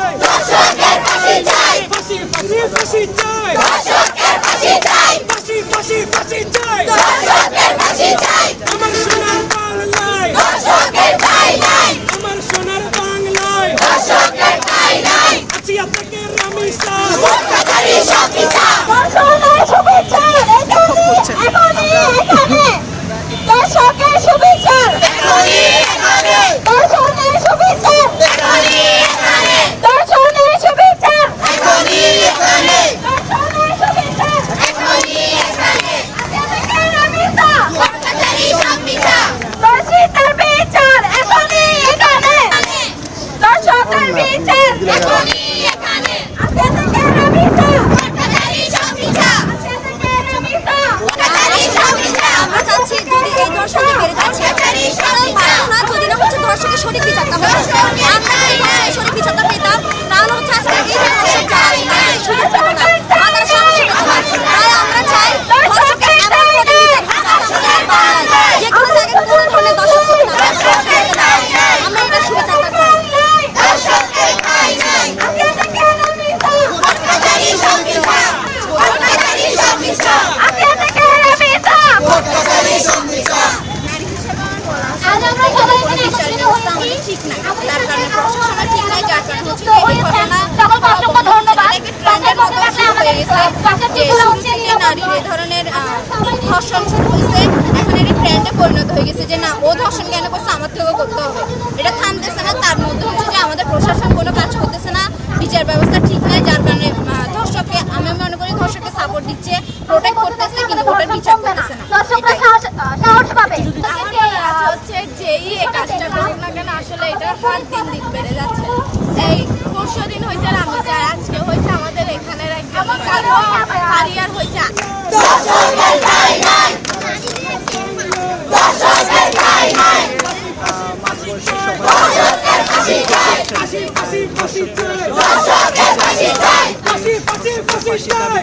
চাই, দর্শকের ফাঁসি চাই, ফাঁসি ফাঁসি ফাঁসি চাই, দর্শকের ফাঁসি চাই, ফাঁসি ফাঁসি ফাঁসি চাই, দর্শকের ফাঁসি চাই। আমার সোনার বাংলায় দর্শকের ঠাঁই নাই, আমার সোনার বাংলায় দর্শকের ঠাঁই নাই। আসিয়া থেকে রামিসা ভোটকারী সকিসা দর্শকের শুভেচ্ছা এখনই এখানে, দর্শকের শুভেচ্ছা এখনই এখানে, দর্শকের শুভেচ্ছা এখনই এখানে, দর্শকের শুভেচ্ছা এখনই এখানে, দর্শকের শুভেচ্ছা এখনই এখানে। আসিয়া থেকে রামিসা ভোটকারী সকিসা দর্শিতার বিচার এখনই এখানে, দর্শকের বিচার এখনই এখানে। আসিয়া থেকে রামিসা ভোটকারী সকিসা, আসিয়া থেকে রামিসা ভোটকারী সকিসা। আমরা চাচ্ছি যদি এই দর্শকটা বেড়ে যাচ্ছে কারণ পারবো না যদি না হচ্ছে দর্শকের সঠিক বিচারটা হবে। আমরা যদি দর্শকের সঠিক বিচারটা পেতাম তাহলে হচ্ছে আজকে এই যে দর্শক যারা আছে সুযোগ পেত না, আমাদের সমস্যা পেত না। তাই আমরা চাই দর্শকের এমন সঠিক বিচার যে কোনো জায়গায় কোনো ধরনের দর্শক হবে না, আমরা এটা সুবিচারটা চাই। দর্শকের ঠাঁই নাই, আসিয়া থেকে রামিসা ভোটকারী সকিসা, ভোটকারী সকিসা, আসিয়া থেকে রামিসা ভোটকারী সকিসা। আজ আমরা সবাই এখানে একত্রিত হয়েছি ঠিক না, তার কারণে প্রশাসনের ঠিক নাই, যার কারণে হচ্ছে এই ঘটনা সকলকে অসংখ্য ধন্যবাদ। ট্রেন্ডের মতো শুরু হয়ে গেছে যে শুরু থেকে নারীর এই ধরনের ধর্ষণ শুরু হয়েছে, এখন এটি ট্রেন্ডে পরিণত হয়ে গেছে যে না ও ধর্ষণ কেন করছে আমার থেকেও করতে হবে, এটা থামতেছে না। তার মধ্যে হচ্ছে যে আমাদের প্রশাসন কোনো কাজ করতেছে না, বিচার ব্যবস্থা ঠিক নাই, যার কারণে ধর্ষককে আমি মনে করি ধর্ষককে সাপোর্ট দিচ্ছে, প্রোটেক্ট করতেছে, কিন্তু ওটার বিচার করতেছে না। সাহস পাবে আমার মনে হচ্ছে যেই এই কাজটা করুক না কেন আসলে এটা হার দিন দিন বেড়ে যাচ্ছে। এই পরশু দিন হয়েছে রামিসা, আজকে হয়েছে আমাদের এখানের একজন কারিয়ার হয়েছে। দর্শকের ঠাঁই নাই, দর্শকের ঠাঁই নাই, দর্শকের ফাঁসি চাই, ফাঁসি ফাঁসি ফাঁসি চাই, দর্শকের ফাঁসি চাই, ফাঁসি ফাঁসি ফাঁসি চাই,